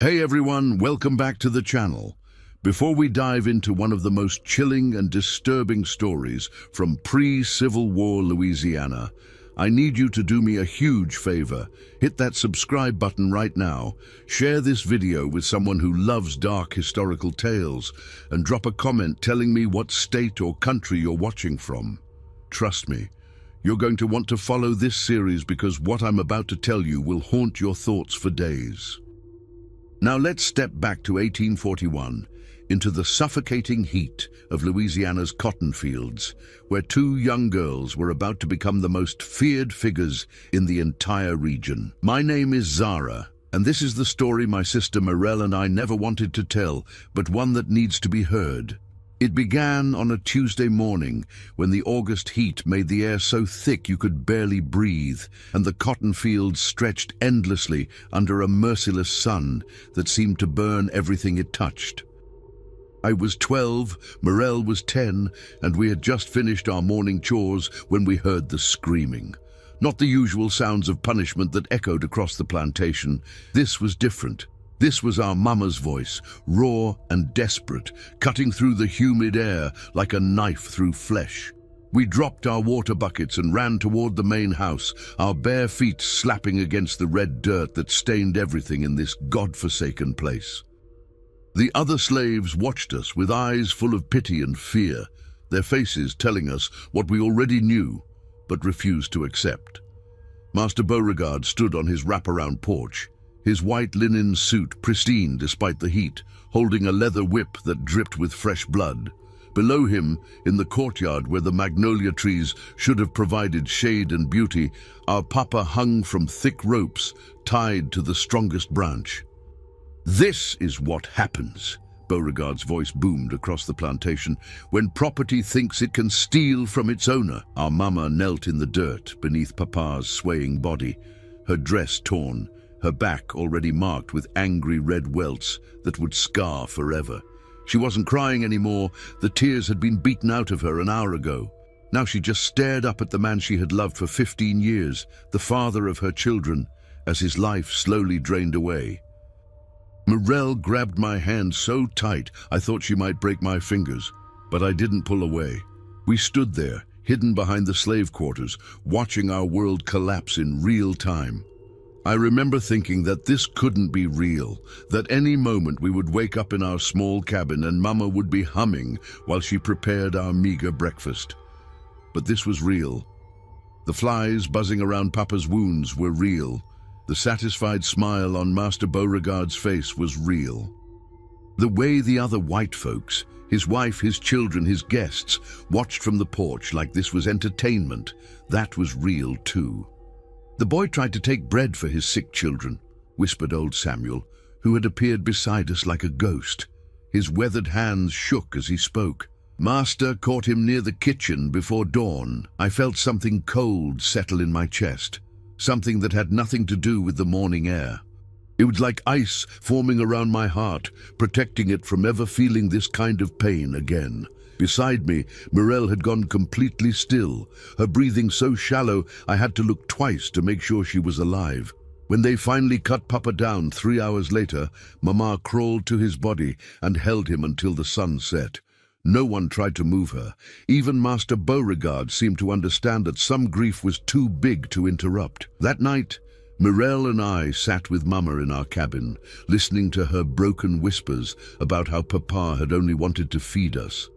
Hey everyone, welcome back to the channel. Before we dive into one of the most chilling and disturbing stories from pre-Civil War Louisiana, I need you to do me a huge favor. Hit that subscribe button right now, share this video with someone who loves dark historical tales, and drop a comment telling me what state or country you're watching from. Trust me, you're going to want to follow this series because what I'm about to tell you will haunt your thoughts for days. Now let's step back to 1841, into the suffocating heat of Louisiana's cotton fields, where two young girls were about to become the most feared figures in the entire region. My name is Zara, and this is the story my sister Morel and I never wanted to tell, but one that needs to be heard. It began on a Tuesday morning when the August heat made the air so thick you could barely breathe, and the cotton fields stretched endlessly under a merciless sun that seemed to burn everything it touched. I was 12, Morel was 10, and we had just finished our morning chores when we heard the screaming. Not the usual sounds of punishment that echoed across the plantation. This was different. This was our mama's voice, raw and desperate, cutting through the humid air like a knife through flesh. We dropped our water buckets and ran toward the main house, our bare feet slapping against the red dirt that stained everything in this godforsaken place. The other slaves watched us with eyes full of pity and fear, their faces telling us what we already knew, but refused to accept. Master Beauregard stood on his wraparound porch, his white linen suit pristine despite the heat, holding a leather whip that dripped with fresh blood. Below him, in the courtyard where the magnolia trees should have provided shade and beauty, our papa hung from thick ropes tied to the strongest branch. "This is what happens," Beauregard's voice boomed across the plantation, "when property thinks it can steal from its owner." Our mama knelt in the dirt beneath papa's swaying body, her dress torn, her back already marked with angry red welts that would scar forever. She wasn't crying anymore. The tears had been beaten out of her an hour ago. Now she just stared up at the man she had loved for 15 years, the father of her children, as his life slowly drained away. Morel grabbed my hand so tight I thought she might break my fingers, but I didn't pull away. We stood there, hidden behind the slave quarters, watching our world collapse in real time. I remember thinking that this couldn't be real, that any moment we would wake up in our small cabin and Mama would be humming while she prepared our meager breakfast. But this was real. The flies buzzing around Papa's wounds were real. The satisfied smile on Master Beauregard's face was real. The way the other white folks, his wife, his children, his guests, watched from the porch like this was entertainment, that was real too. "The boy tried to take bread for his sick children," whispered old Samuel, who had appeared beside us like a ghost. His weathered hands shook as he spoke. "Master caught him near the kitchen before dawn. I felt something cold settle in my chest, something that had nothing to do with the morning air. It was like ice forming around my heart, protecting it from ever feeling this kind of pain again." Beside me, Morel had gone completely still, her breathing so shallow I had to look twice to make sure she was alive. When they finally cut Papa down 3 hours later, Mama crawled to his body and held him until the sun set. No one tried to move her. Even Master Beauregard seemed to understand that some grief was too big to interrupt. That night, Morel and I sat with Mama in our cabin, listening to her broken whispers about how Papa had only wanted to feed us,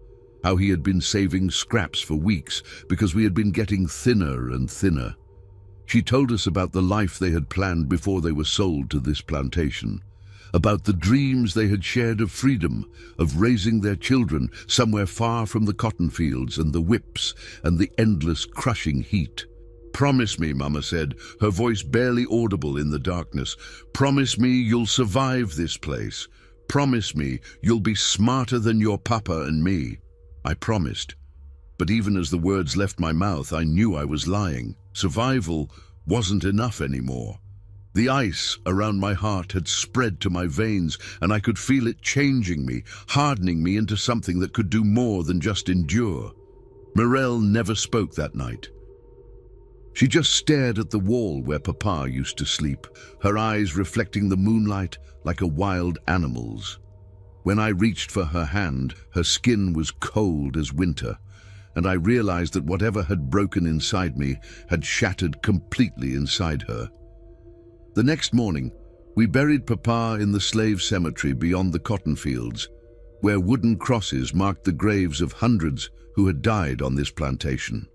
how he had been saving scraps for weeks because we had been getting thinner and thinner. She told us about the life they had planned before they were sold to this plantation, about the dreams they had shared of freedom, of raising their children somewhere far from the cotton fields and the whips and the endless crushing heat. "Promise me," Mama said, her voice barely audible in the darkness. "Promise me you'll survive this place. Promise me you'll be smarter than your papa and me." I promised, but even as the words left my mouth, I knew I was lying. Survival wasn't enough anymore. The ice around my heart had spread to my veins, and I could feel it changing me, hardening me into something that could do more than just endure. Morel never spoke that night. She just stared at the wall where Papa used to sleep, her eyes reflecting the moonlight like a wild animal's. When I reached for her hand, her skin was cold as winter, and I realized that whatever had broken inside me had shattered completely inside her. The next morning, we buried Papa in the slave cemetery beyond the cotton fields, where wooden crosses marked the graves of hundreds who had died on this plantation.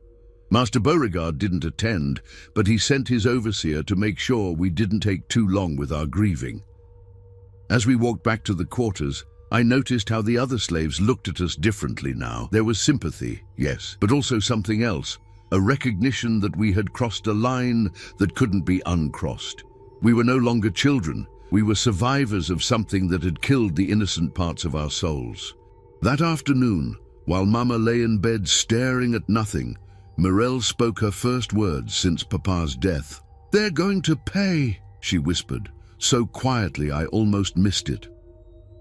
Master Beauregard didn't attend, but he sent his overseer to make sure we didn't take too long with our grieving. As we walked back to the quarters, I noticed how the other slaves looked at us differently now. There was sympathy, yes, but also something else, a recognition that we had crossed a line that couldn't be uncrossed. We were no longer children. We were survivors of something that had killed the innocent parts of our souls. That afternoon, while Mama lay in bed staring at nothing, Mirelle spoke her first words since Papa's death. "They're going to pay," she whispered, so quietly I almost missed it.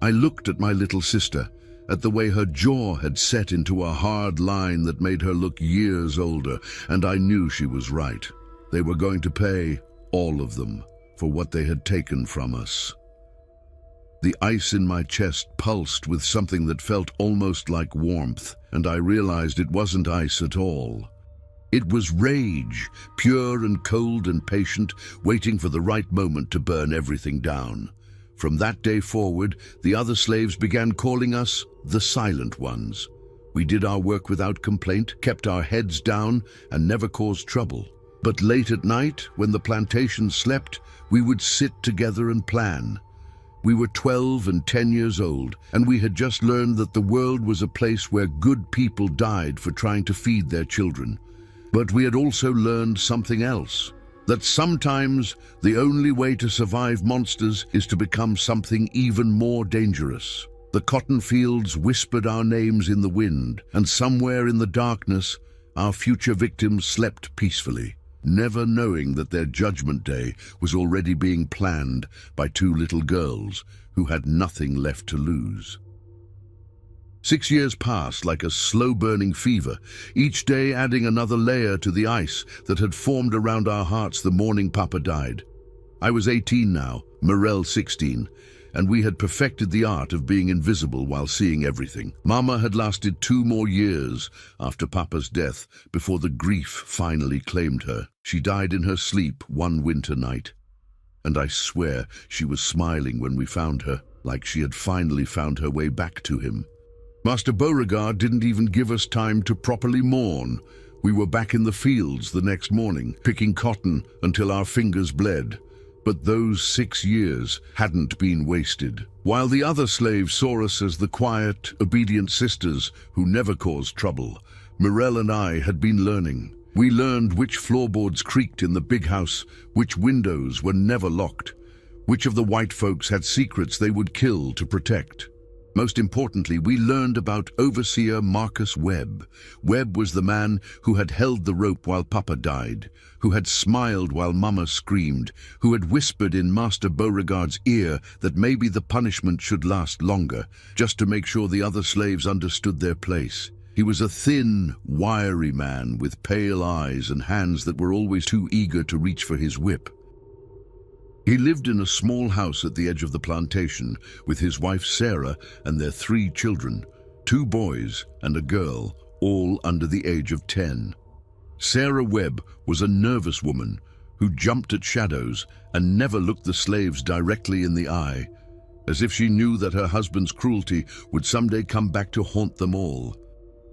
I looked at my little sister, at the way her jaw had set into a hard line that made her look years older, and I knew she was right. They were going to pay, all of them, for what they had taken from us. The ice in my chest pulsed with something that felt almost like warmth, and I realized it wasn't ice at all. It was rage, pure and cold and patient, waiting for the right moment to burn everything down. From that day forward, the other slaves began calling us the Silent Ones. We did our work without complaint, kept our heads down, and never caused trouble. But late at night, when the plantation slept, we would sit together and plan. We were 12 and 10 years old, and we had just learned that the world was a place where good people died for trying to feed their children. But we had also learned something else, that sometimes the only way to survive monsters is to become something even more dangerous. The cotton fields whispered our names in the wind, and somewhere in the darkness, our future victims slept peacefully, never knowing that their judgment day was already being planned by two little girls who had nothing left to lose. 6 years passed like a slow-burning fever, each day adding another layer to the ice that had formed around our hearts the morning Papa died. I was 18 now, Mirelle 16, and we had perfected the art of being invisible while seeing everything. Mama had lasted 2 more years after Papa's death before the grief finally claimed her. She died in her sleep one winter night, and I swear she was smiling when we found her, like she had finally found her way back to him. Master Beauregard didn't even give us time to properly mourn. We were back in the fields the next morning, picking cotton until our fingers bled. But those 6 years hadn't been wasted. While the other slaves saw us as the quiet, obedient sisters who never caused trouble, Mirelle and I had been learning. We learned which floorboards creaked in the big house, which windows were never locked, which of the white folks had secrets they would kill to protect. Most importantly, we learned about Overseer Marcus Webb. Webb was the man who had held the rope while Papa died, who had smiled while Mama screamed, who had whispered in Master Beauregard's ear that maybe the punishment should last longer, just to make sure the other slaves understood their place. He was a thin, wiry man with pale eyes and hands that were always too eager to reach for his whip. He lived in a small house at the edge of the plantation with his wife Sarah and their 3 children, 2 boys and a girl, all under the age of 10. Sarah Webb was a nervous woman who jumped at shadows and never looked the slaves directly in the eye, as if she knew that her husband's cruelty would someday come back to haunt them all.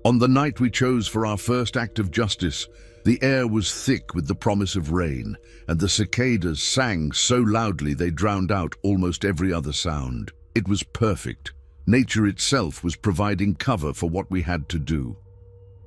On the night we chose for our first act of justice, the air was thick with the promise of rain, and the cicadas sang so loudly they drowned out almost every other sound. It was perfect. Nature itself was providing cover for what we had to do.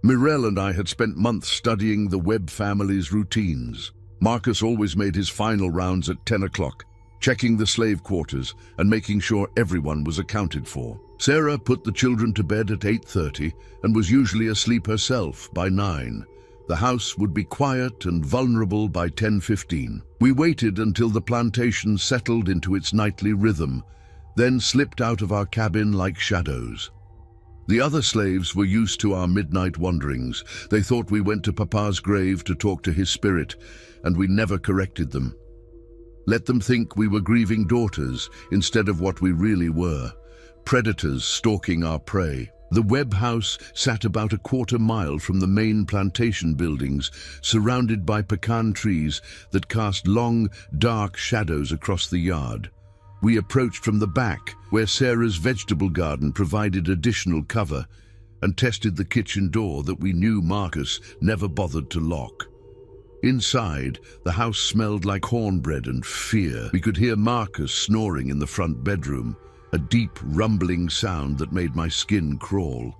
Mirelle and I had spent months studying the Webb family's routines. Marcus always made his final rounds at 10 o'clock, checking the slave quarters and making sure everyone was accounted for. Sarah put the children to bed at 8:30 and was usually asleep herself by 9. The house would be quiet and vulnerable by 10:15. We waited until the plantation settled into its nightly rhythm, then slipped out of our cabin like shadows. The other slaves were used to our midnight wanderings. They thought we went to Papa's grave to talk to his spirit, and we never corrected them. Let them think we were grieving daughters instead of what we really were, predators stalking our prey. The Webb house sat about a quarter-mile from the main plantation buildings, surrounded by pecan trees that cast long, dark shadows across the yard. We approached from the back, where Sarah's vegetable garden provided additional cover, and tested the kitchen door that we knew Marcus never bothered to lock. Inside, the house smelled like cornbread and fear. We could hear Marcus snoring in the front bedroom, a deep, rumbling sound that made my skin crawl.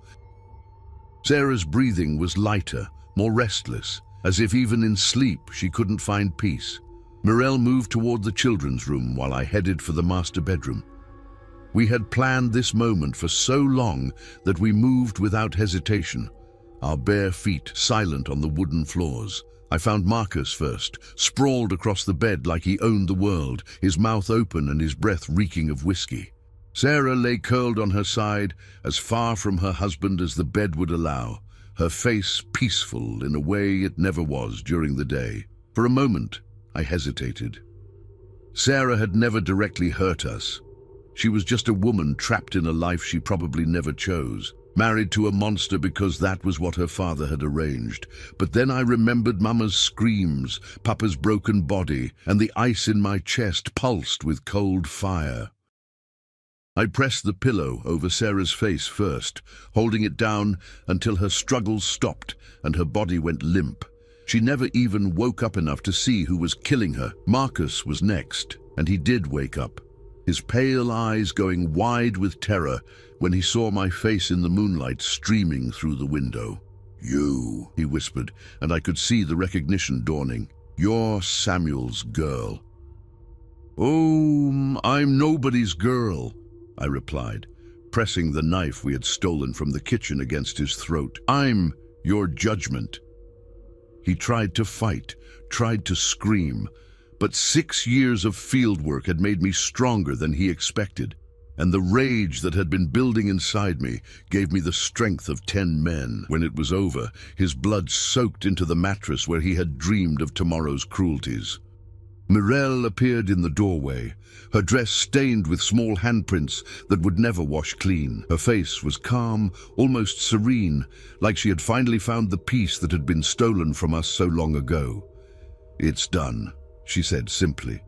Sarah's breathing was lighter, more restless, as if even in sleep she couldn't find peace. Morel moved toward the children's room while I headed for the master bedroom. We had planned this moment for so long that we moved without hesitation, our bare feet silent on the wooden floors. I found Marcus first, sprawled across the bed like he owned the world, his mouth open and his breath reeking of whiskey. Sarah lay curled on her side, as far from her husband as the bed would allow, her face peaceful in a way it never was during the day. For a moment, I hesitated. Sarah had never directly hurt us. She was just a woman trapped in a life she probably never chose, married to a monster because that was what her father had arranged. But then I remembered Mama's screams, Papa's broken body, and the ice in my chest pulsed with cold fire. I pressed the pillow over Sarah's face first, holding it down until her struggles stopped and her body went limp. She never even woke up enough to see who was killing her. Marcus was next, and he did wake up, his pale eyes going wide with terror when he saw my face in the moonlight streaming through the window. "You," he whispered, and I could see the recognition dawning. "You're Samuel's girl." "Oh, I'm nobody's girl," I replied, pressing the knife we had stolen from the kitchen against his throat. "I'm your judgment." He tried to fight, tried to scream, but 6 years of fieldwork had made me stronger than he expected, and the rage that had been building inside me gave me the strength of 10 men. When it was over, his blood soaked into the mattress where he had dreamed of tomorrow's cruelties. Morel appeared in the doorway, her dress stained with small handprints that would never wash clean. Her face was calm, almost serene, like she had finally found the peace that had been stolen from us so long ago. "It's done," she said simply.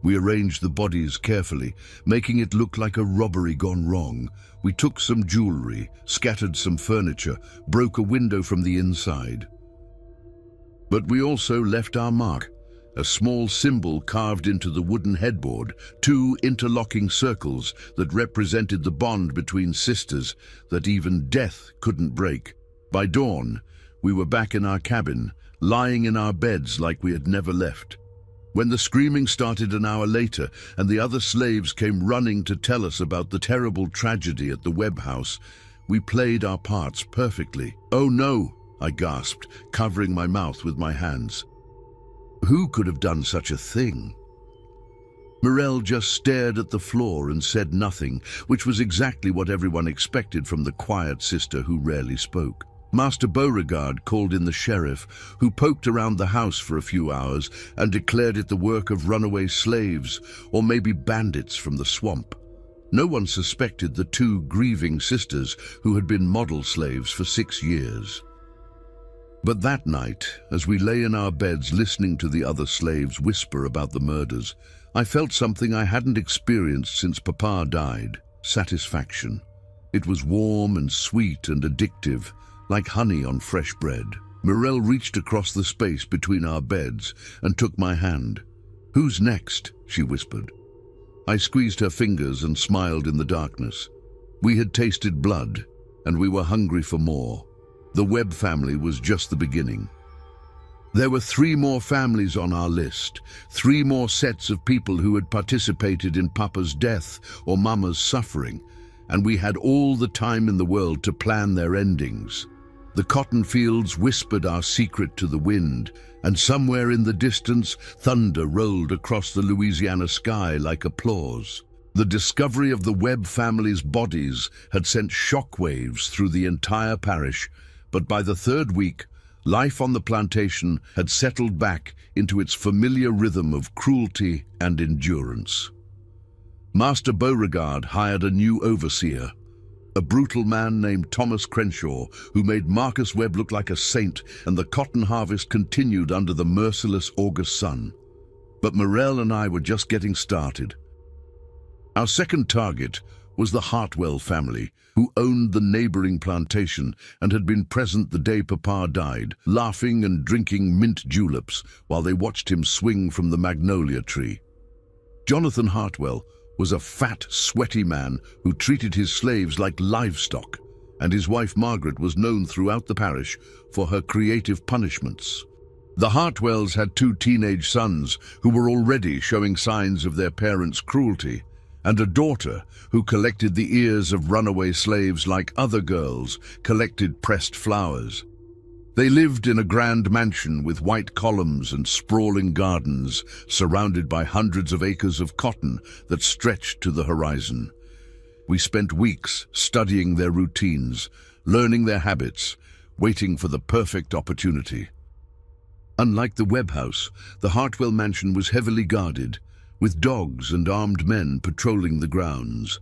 We arranged the bodies carefully, making it look like a robbery gone wrong. We took some jewelry, scattered some furniture, broke a window from the inside. But we also left our mark. A small symbol carved into the wooden headboard, 2 interlocking circles that represented the bond between sisters that even death couldn't break. By dawn, we were back in our cabin, lying in our beds like we had never left. When the screaming started an hour later and the other slaves came running to tell us about the terrible tragedy at the Webb house, we played our parts perfectly. "Oh no," I gasped, covering my mouth with my hands. Who could have done such a thing? Morel just stared at the floor and said nothing, which was exactly what everyone expected from the quiet sister who rarely spoke. Master Beauregard called in the sheriff, who poked around the house for a few hours and declared it the work of runaway slaves, or maybe bandits from the swamp. No one suspected the 2 grieving sisters who had been model slaves for 6 years. But that night, as we lay in our beds listening to the other slaves whisper about the murders, I felt something I hadn't experienced since Papa died: satisfaction. It was warm and sweet and addictive, like honey on fresh bread. Morel reached across the space between our beds and took my hand. "Who's next?" she whispered. I squeezed her fingers and smiled in the darkness. We had tasted blood, and we were hungry for more. The Webb family was just the beginning. There were 3 more families on our list, 3 more sets of people who had participated in Papa's death or Mama's suffering, and we had all the time in the world to plan their endings. The cotton fields whispered our secret to the wind, and somewhere in the distance, thunder rolled across the Louisiana sky like applause. The discovery of the Webb family's bodies had sent shockwaves through the entire parish, but by the third week, life on the plantation had settled back into its familiar rhythm of cruelty and endurance. Master Beauregard hired a new overseer, a brutal man named Thomas Crenshaw, who made Marcus Webb look like a saint, and the cotton harvest continued under the merciless August sun. But Morrell and I were just getting started. Our second target was the Hartwell family, who owned the neighboring plantation and had been present the day Papa died, laughing and drinking mint juleps while they watched him swing from the magnolia tree. Jonathan Hartwell was a fat, sweaty man who treated his slaves like livestock, and his wife Margaret was known throughout the parish for her creative punishments. The Hartwells had two teenage sons who were already showing signs of their parents' cruelty, and a daughter who collected the ears of runaway slaves like other girls collected pressed flowers. They lived in a grand mansion with white columns and sprawling gardens, surrounded by hundreds of acres of cotton that stretched to the horizon. We spent weeks studying their routines, learning their habits, waiting for the perfect opportunity. Unlike the Webb house, the Hartwell mansion was heavily guarded, with dogs and armed men patrolling the grounds.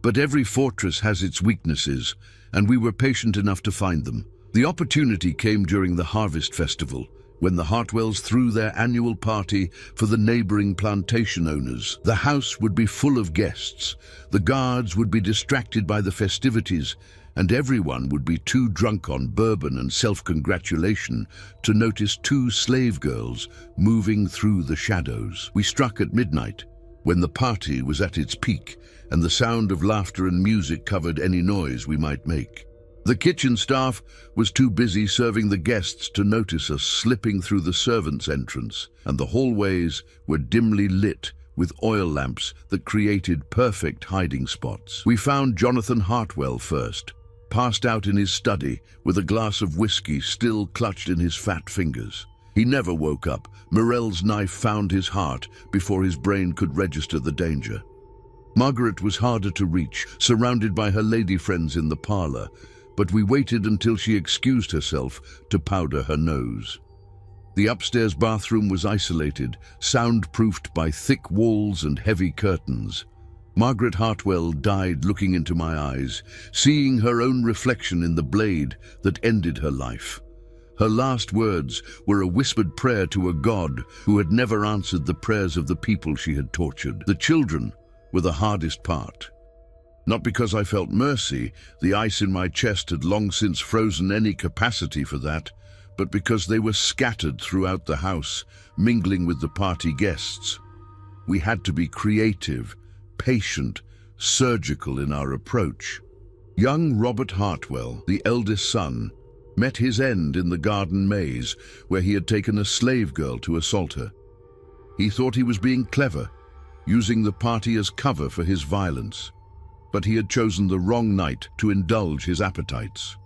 But every fortress has its weaknesses, and we were patient enough to find them. The opportunity came during the harvest festival, when the Hartwells threw their annual party for the neighboring plantation owners. The house would be full of guests, the guards would be distracted by the festivities, and everyone would be too drunk on bourbon and self-congratulation to notice two slave girls moving through the shadows. We struck at midnight, when the party was at its peak, and the sound of laughter and music covered any noise we might make. The kitchen staff was too busy serving the guests to notice us slipping through the servants' entrance, and the hallways were dimly lit with oil lamps that created perfect hiding spots. We found Jonathan Hartwell first, passed out in his study with a glass of whiskey still clutched in his fat fingers. He never woke up. Morrell's knife found his heart before his brain could register the danger. Margaret was harder to reach, surrounded by her lady friends in the parlor, but we waited until she excused herself to powder her nose. The upstairs bathroom was isolated, soundproofed by thick walls and heavy curtains. Margaret Hartwell died looking into my eyes, seeing her own reflection in the blade that ended her life. Her last words were a whispered prayer to a God who had never answered the prayers of the people she had tortured. The children were the hardest part. Not because I felt mercy, the ice in my chest had long since frozen any capacity for that, but because they were scattered throughout the house, mingling with the party guests. We had to be creative, patient, surgical in our approach. Young Robert Hartwell, the eldest son, met his end in the garden maze where he had taken a slave girl to assault her. He thought he was being clever, using the party as cover for his violence, but he had chosen the wrong night to indulge his appetites.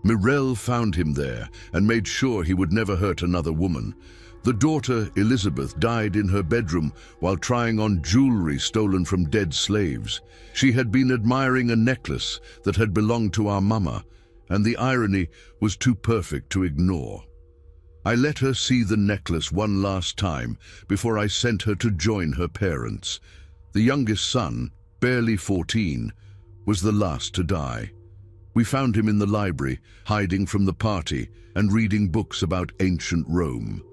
Morrell found him there and made sure he would never hurt another woman. The daughter, Elizabeth, died in her bedroom while trying on jewelry stolen from dead slaves. She had been admiring a necklace that had belonged to our mama, and the irony was too perfect to ignore. I let her see the necklace one last time before I sent her to join her parents. The youngest son, barely 14, was the last to die. We found him in the library, hiding from the party and reading books about ancient Rome.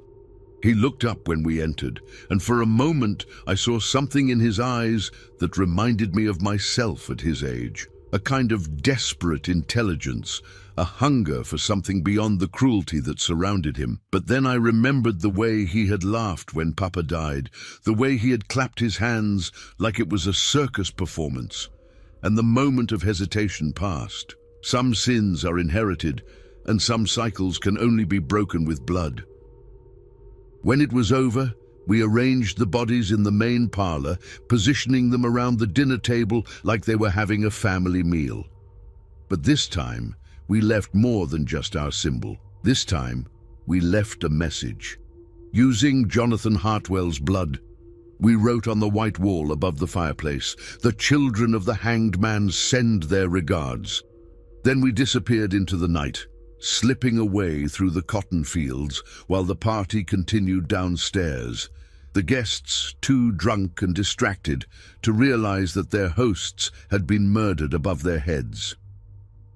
He looked up when we entered, and for a moment I saw something in his eyes that reminded me of myself at his age. A kind of desperate intelligence, a hunger for something beyond the cruelty that surrounded him. But then I remembered the way he had laughed when Papa died, the way he had clapped his hands like it was a circus performance, and the moment of hesitation passed. Some sins are inherited, and some cycles can only be broken with blood. When it was over, we arranged the bodies in the main parlor, positioning them around the dinner table like they were having a family meal. But this time, we left more than just our symbol. This time, we left a message. Using Jonathan Hartwell's blood, We wrote on the white wall above the fireplace, "The children of the hanged man send their regards." Then we disappeared into the night, slipping away through the cotton fields while the party continued downstairs. The guests, too drunk and distracted to realize that their hosts had been murdered above their heads.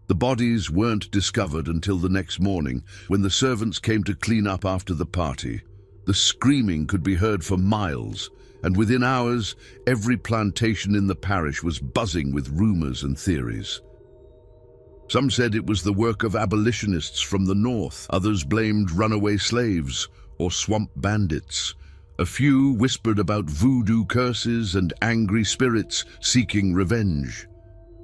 The bodies weren't discovered until the next morning, when the servants came to clean up after the party. The screaming could be heard for miles, and within hours, every plantation in the parish was buzzing with rumors and theories. Some said it was the work of abolitionists from the north. Others blamed runaway slaves or swamp bandits. A few whispered about voodoo curses and angry spirits seeking revenge.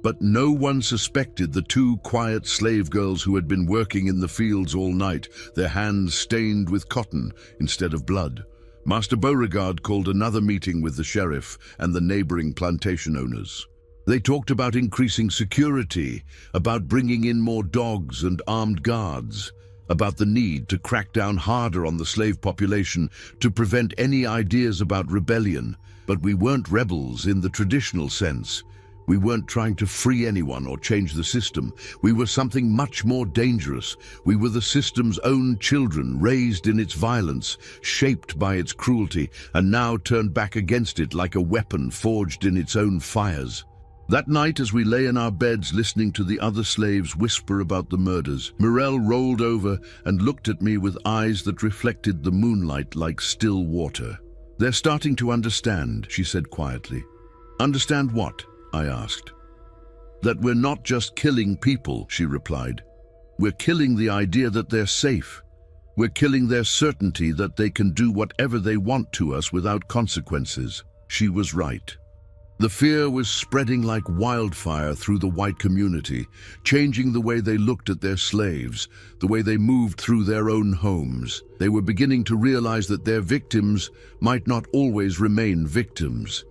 But no one suspected the two quiet slave girls who had been working in the fields all night, their hands stained with cotton instead of blood. Master Beauregard called another meeting with the sheriff and the neighboring plantation owners. They talked about increasing security, about bringing in more dogs and armed guards, about the need to crack down harder on the slave population to prevent any ideas about rebellion. But we weren't rebels in the traditional sense. We weren't trying to free anyone or change the system. We were something much more dangerous. We were the system's own children, raised in its violence, shaped by its cruelty, and now turned back against it like a weapon forged in its own fires. That night, as we lay in our beds listening to the other slaves whisper about the murders, Morel rolled over and looked at me with eyes that reflected the moonlight like still water. "They're starting to understand," she said quietly. "Understand what?" I asked. "That we're not just killing people," she replied. "We're killing the idea that they're safe. We're killing their certainty that they can do whatever they want to us without consequences." She was right. The fear was spreading like wildfire through the white community, changing the way they looked at their slaves, the way they moved through their own homes. They were beginning to realize that their victims might not always remain victims,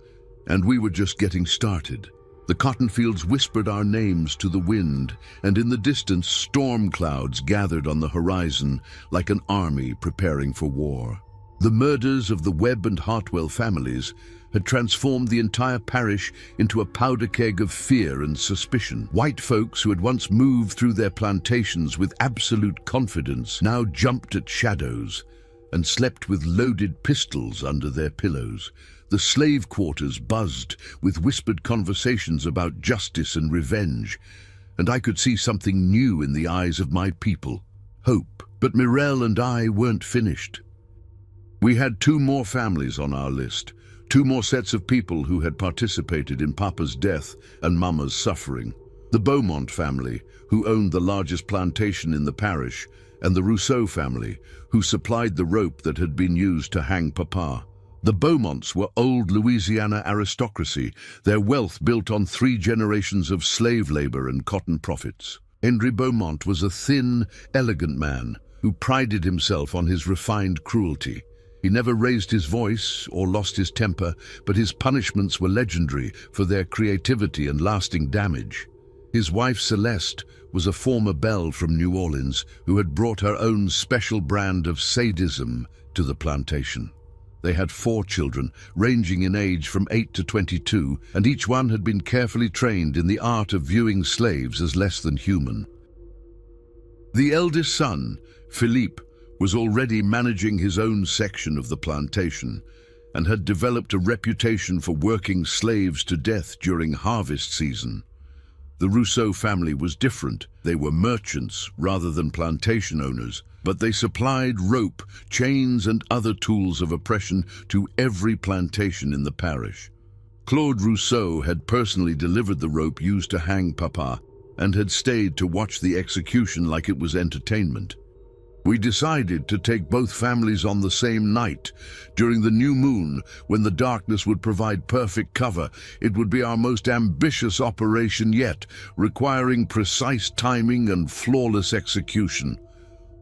and we were just getting started. The cotton fields whispered our names to the wind, and in the distance storm clouds gathered on the horizon like an army preparing for war. The murders of the Webb and Hartwell families had transformed the entire parish into a powder keg of fear and suspicion. White folks who had once moved through their plantations with absolute confidence now jumped at shadows and slept with loaded pistols under their pillows. The slave quarters buzzed with whispered conversations about justice and revenge, and I could see something new in the eyes of my people, hope. But Morel and I weren't finished. We had two more families on our list, two more sets of people who had participated in Papa's death and Mama's suffering. The Beaumont family, who owned the largest plantation in the parish, and the Rousseau family, who supplied the rope that had been used to hang Papa. The Beaumonts were old Louisiana aristocracy, their wealth built on 3 generations of slave labor and cotton profits. Henry Beaumont was a thin, elegant man who prided himself on his refined cruelty. He never raised his voice or lost his temper, but his punishments were legendary for their creativity and lasting damage. His wife Celeste was a former belle from New Orleans who had brought her own special brand of sadism to the plantation. They had 4 children, ranging in age from 8 to 22, and each one had been carefully trained in the art of viewing slaves as less than human. The eldest son, Philippe, was already managing his own section of the plantation and had developed a reputation for working slaves to death during harvest season. The Rousseau family was different. They were merchants rather than plantation owners, but they supplied rope, chains, and other tools of oppression to every plantation in the parish. Claude Rousseau had personally delivered the rope used to hang Papa and had stayed to watch the execution like it was entertainment. We decided to take both families on the same night. During the new moon, when the darkness would provide perfect cover, it would be our most ambitious operation yet, requiring precise timing and flawless execution.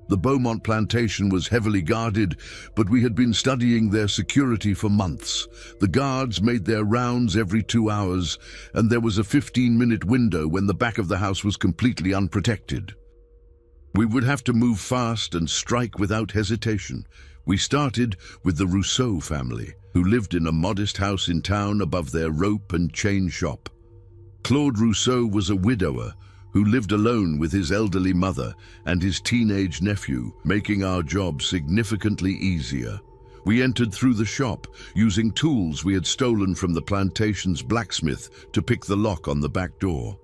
The Beaumont plantation was heavily guarded, but we had been studying their security for months. The guards made their rounds every 2 hours, and there was a 15-minute window when the back of the house was completely unprotected. We would have to move fast and strike without hesitation. We started with the Rousseau family, who lived in a modest house in town above their rope and chain shop. Claude Rousseau was a widower who lived alone with his elderly mother and his teenage nephew, making our job significantly easier. We entered through the shop, using tools we had stolen from the plantation's blacksmith to pick the lock on the back door.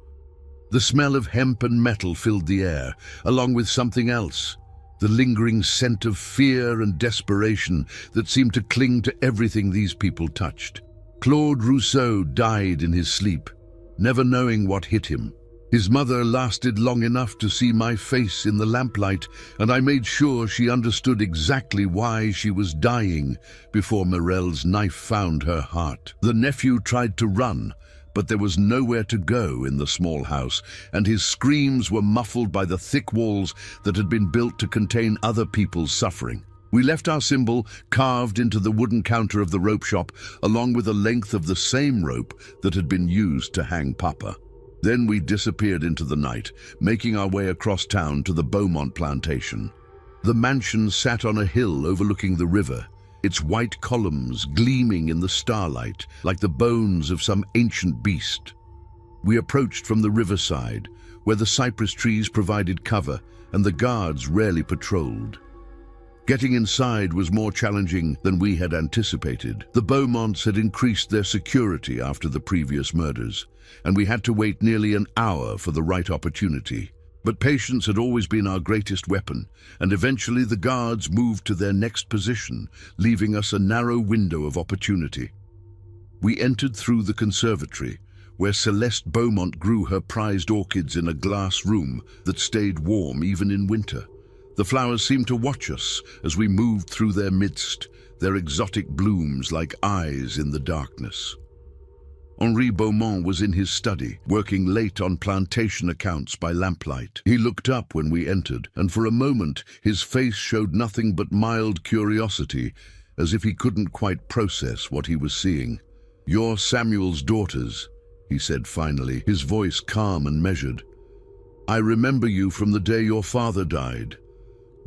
The smell of hemp and metal filled the air, along with something else, the lingering scent of fear and desperation that seemed to cling to everything these people touched. Claude Rousseau died in his sleep, never knowing what hit him. His mother lasted long enough to see my face in the lamplight, and I made sure she understood exactly why she was dying before Morel's knife found her heart. The nephew tried to run, but there was nowhere to go in the small house, and his screams were muffled by the thick walls that had been built to contain other people's suffering. We left our symbol carved into the wooden counter of the rope shop, along with a length of the same rope that had been used to hang Papa. Then we disappeared into the night, making our way across town to the Beaumont plantation. The mansion sat on a hill overlooking the river, its white columns gleaming in the starlight like the bones of some ancient beast. We approached from the riverside, where the cypress trees provided cover and the guards rarely patrolled. Getting inside was more challenging than we had anticipated. The Beaumonts had increased their security after the previous murders, and we had to wait nearly an hour for the right opportunity. But patience had always been our greatest weapon, and eventually the guards moved to their next position, leaving us a narrow window of opportunity. We entered through the conservatory, where Celeste Beaumont grew her prized orchids in a glass room that stayed warm even in winter. The flowers seemed to watch us as we moved through their midst, their exotic blooms like eyes in the darkness. Henri Beaumont was in his study, working late on plantation accounts by lamplight. He looked up when we entered, and for a moment his face showed nothing but mild curiosity, as if he couldn't quite process what he was seeing. "You're Samuel's daughters," he said finally, his voice calm and measured. "I remember you from the day your father died."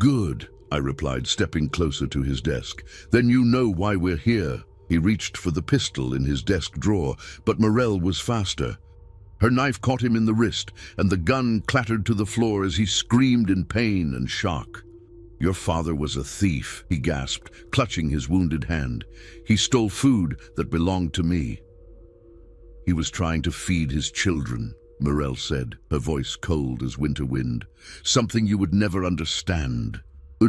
"Good," I replied, stepping closer to his desk. "Then you know why we're here." He reached for the pistol in his desk drawer, but Morel was faster. Her knife caught him in the wrist, and the gun clattered to the floor as he screamed in pain and shock. "Your father was a thief," he gasped, clutching his wounded hand. "He stole food that belonged to me." "He was trying to feed his children," Morel said, her voice cold as winter wind. "Something you would never understand."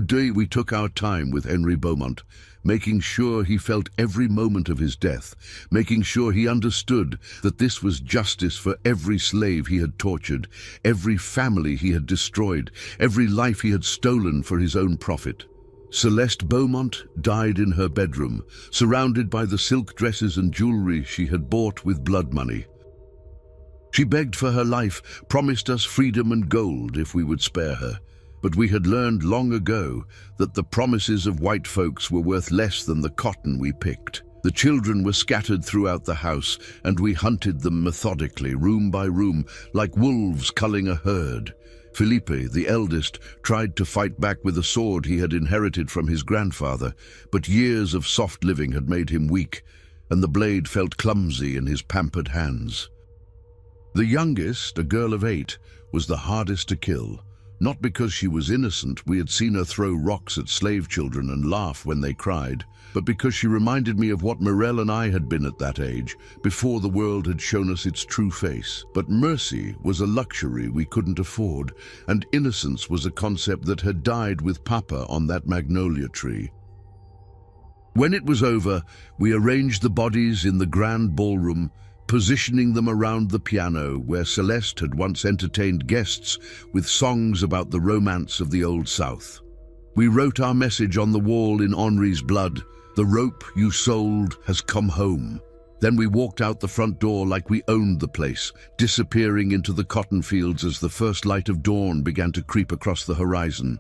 We took our time with Henri Beaumont, making sure he felt every moment of his death, making sure he understood that this was justice for every slave he had tortured, every family he had destroyed, every life he had stolen for his own profit. Celeste Beaumont died in her bedroom, surrounded by the silk dresses and jewelry she had bought with blood money. She begged for her life, promised us freedom and gold if we would spare her. But we had learned long ago that the promises of white folks were worth less than the cotton we picked. The children were scattered throughout the house, and we hunted them methodically, room by room, like wolves culling a herd. Felipe, the eldest, tried to fight back with a sword he had inherited from his grandfather, but years of soft living had made him weak, and the blade felt clumsy in his pampered hands. The youngest, a girl of 8, was the hardest to kill. Not because she was innocent, we had seen her throw rocks at slave children and laugh when they cried, but because she reminded me of what Morel and I had been at that age, before the world had shown us its true face. But mercy was a luxury we couldn't afford, and innocence was a concept that had died with Papa on that magnolia tree. When it was over, we arranged the bodies in the grand ballroom, positioning them around the piano where Celeste had once entertained guests with songs about the romance of the Old South. We wrote our message on the wall in Henri's blood: "The rope you sold has come home." Then we walked out the front door like we owned the place, disappearing into the cotton fields as the first light of dawn began to creep across the horizon.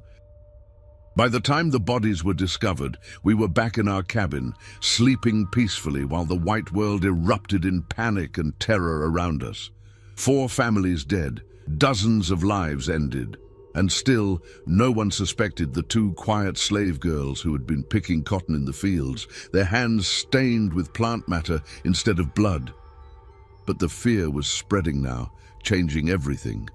By the time the bodies were discovered, we were back in our cabin, sleeping peacefully while the white world erupted in panic and terror around us. 4 families dead, dozens of lives ended. And still, no one suspected the two quiet slave girls who had been picking cotton in the fields, their hands stained with plant matter instead of blood. But the fear was spreading now, changing everything.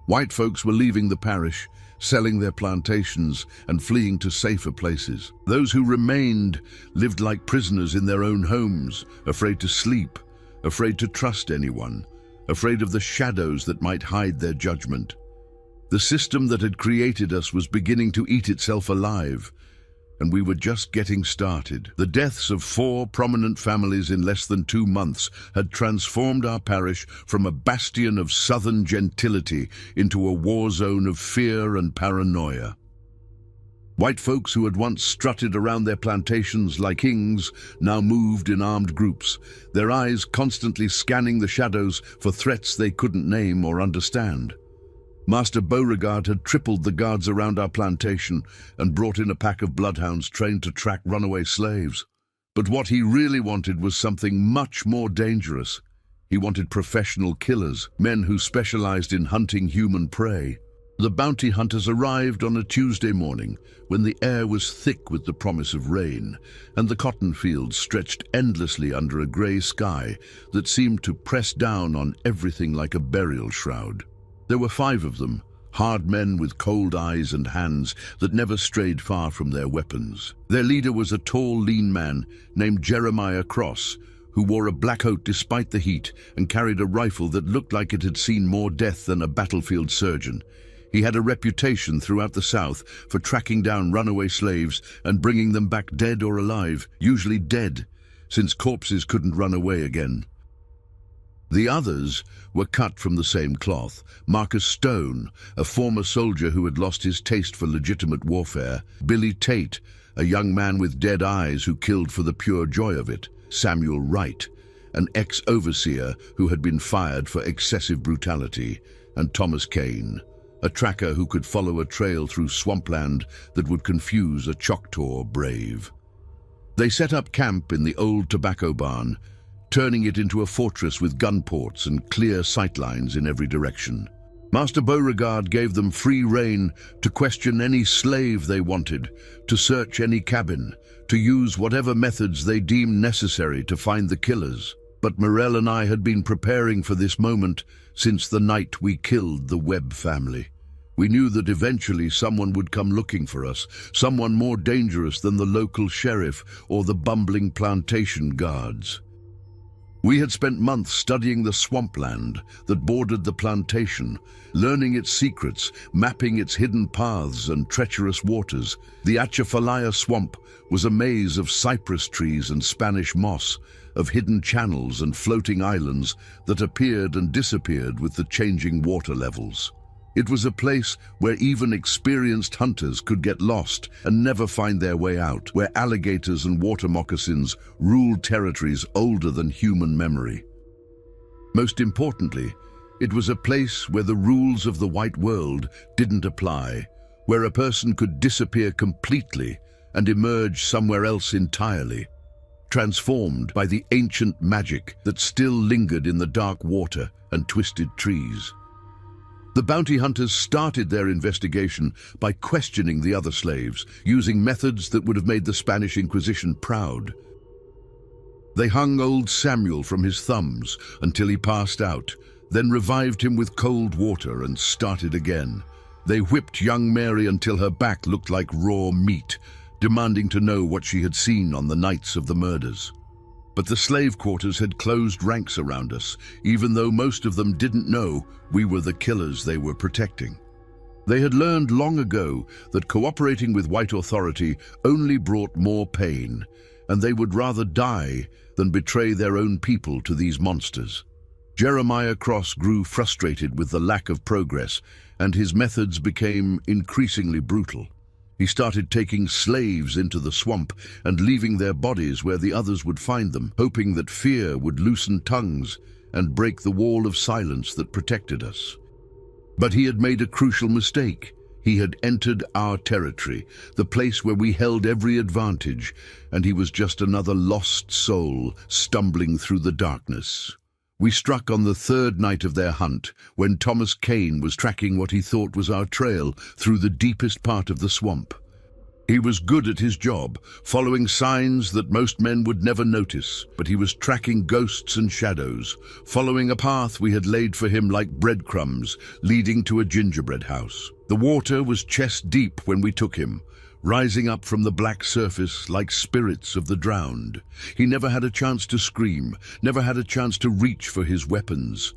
White folks were leaving the parish, selling their plantations and fleeing to safer places. Those who remained lived like prisoners in their own homes, afraid to sleep, afraid to trust anyone, afraid of the shadows that might hide their judgment. The system that had created us was beginning to eat itself alive, and we were just getting started. The deaths of 4 prominent families in less than 2 months had transformed our parish from a bastion of southern gentility into a war zone of fear and paranoia. White folks who had once strutted around their plantations like kings now moved in armed groups, their eyes constantly scanning the shadows for threats they couldn't name or understand. Master Beauregard had tripled the guards around our plantation and brought in a pack of bloodhounds trained to track runaway slaves. But what he really wanted was something much more dangerous. He wanted professional killers, men who specialized in hunting human prey. The bounty hunters arrived on a Tuesday morning when the air was thick with the promise of rain, and the cotton fields stretched endlessly under a gray sky that seemed to press down on everything like a burial shroud. There were 5 of them, hard men with cold eyes and hands that never strayed far from their weapons. Their leader was a tall, lean man named Jeremiah Cross, who wore a black coat despite the heat and carried a rifle that looked like it had seen more death than a battlefield surgeon. He had a reputation throughout the South for tracking down runaway slaves and bringing them back dead or alive, usually dead, since corpses couldn't run away again. The others were cut from the same cloth. Marcus Stone, a former soldier who had lost his taste for legitimate warfare. Billy Tate, a young man with dead eyes who killed for the pure joy of it. Samuel Wright, an ex-overseer who had been fired for excessive brutality. And Thomas Kane, a tracker who could follow a trail through swampland that would confuse a Choctaw brave. They set up camp in the old tobacco barn, turning it into a fortress with gun ports and clear sightlines in every direction. Master Beauregard gave them free rein to question any slave they wanted, to search any cabin, to use whatever methods they deemed necessary to find the killers. But Morel and I had been preparing for this moment since the night we killed the Webb family. We knew that eventually someone would come looking for us, someone more dangerous than the local sheriff or the bumbling plantation guards. We had spent months studying the swampland that bordered the plantation, learning its secrets, mapping its hidden paths and treacherous waters. The Atchafalaya swamp was a maze of cypress trees and Spanish moss, of hidden channels and floating islands that appeared and disappeared with the changing water levels. It was a place where even experienced hunters could get lost and never find their way out, where alligators and water moccasins ruled territories older than human memory. Most importantly, it was a place where the rules of the white world didn't apply, where a person could disappear completely and emerge somewhere else entirely, transformed by the ancient magic that still lingered in the dark water and twisted trees. The bounty hunters started their investigation by questioning the other slaves, using methods that would have made the Spanish Inquisition proud. They hung old Samuel from his thumbs until he passed out, then revived him with cold water and started again. They whipped young Mary until her back looked like raw meat, demanding to know what she had seen on the nights of the murders. But the slave quarters had closed ranks around us, even though most of them didn't know we were the killers they were protecting. They had learned long ago that cooperating with white authority only brought more pain, and they would rather die than betray their own people to these monsters. Jeremiah Cross grew frustrated with the lack of progress, and his methods became increasingly brutal. He started taking slaves into the swamp and leaving their bodies where the others would find them, hoping that fear would loosen tongues and break the wall of silence that protected us. But he had made a crucial mistake. He had entered our territory, the place where we held every advantage, and he was just another lost soul stumbling through the darkness. We struck on the third night of their hunt, when Thomas Kane was tracking what he thought was our trail through the deepest part of the swamp. He was good at his job, following signs that most men would never notice, but he was tracking ghosts and shadows, following a path we had laid for him like breadcrumbs, leading to a gingerbread house. The water was chest deep when we took him, rising up from the black surface like spirits of the drowned. He never had a chance to scream, never had a chance to reach for his weapons.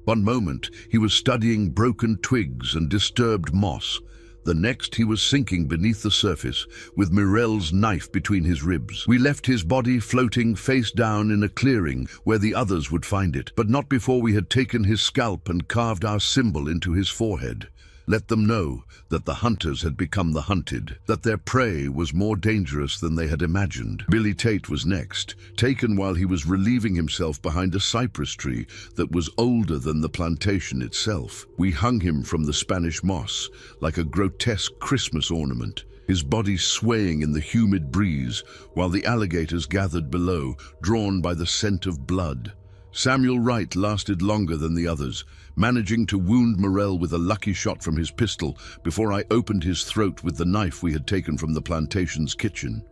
One moment, he was studying broken twigs and disturbed moss. The next, he was sinking beneath the surface, with Mirel's knife between his ribs. We left his body floating face down in a clearing where the others would find it, but not before we had taken his scalp and carved our symbol into his forehead. Let them know that the hunters had become the hunted, that their prey was more dangerous than they had imagined. Billy Tate was next, taken while he was relieving himself behind a cypress tree that was older than the plantation itself. We hung him from the Spanish moss like a grotesque Christmas ornament, his body swaying in the humid breeze while the alligators gathered below, drawn by the scent of blood. Samuel Wright lasted longer than the others, managing to wound Morel with a lucky shot from his pistol before I opened his throat with the knife we had taken from the plantation's kitchen.